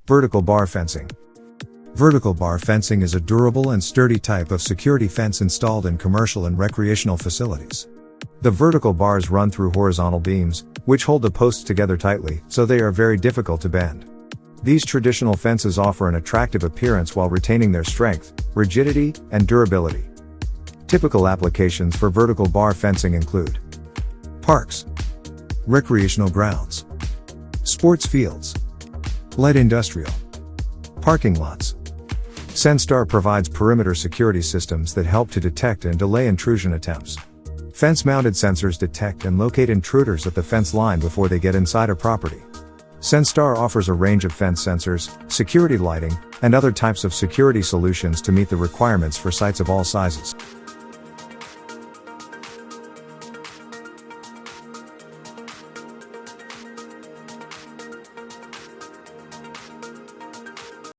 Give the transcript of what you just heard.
Vertical bar fencing. Vertical bar fencing is a durable and sturdy type of security fence installed in commercial and recreational facilities. The vertical bars run through horizontal beams, which hold the posts together tightly, so they are very difficult to bend. These traditional fences offer an attractive appearance while retaining their strength, rigidity, and durability. Typical applications for vertical bar fencing include parks, recreational grounds, sports fields, light industrial, parking lots. Senstar provides perimeter security systems that help to detect and delay intrusion attempts. Fence-mounted sensors detect and locate intruders at the fence line before they get inside a property. Senstar offers a range of fence sensors, security lighting, and other types of security solutions to meet the requirements for sites of all sizes.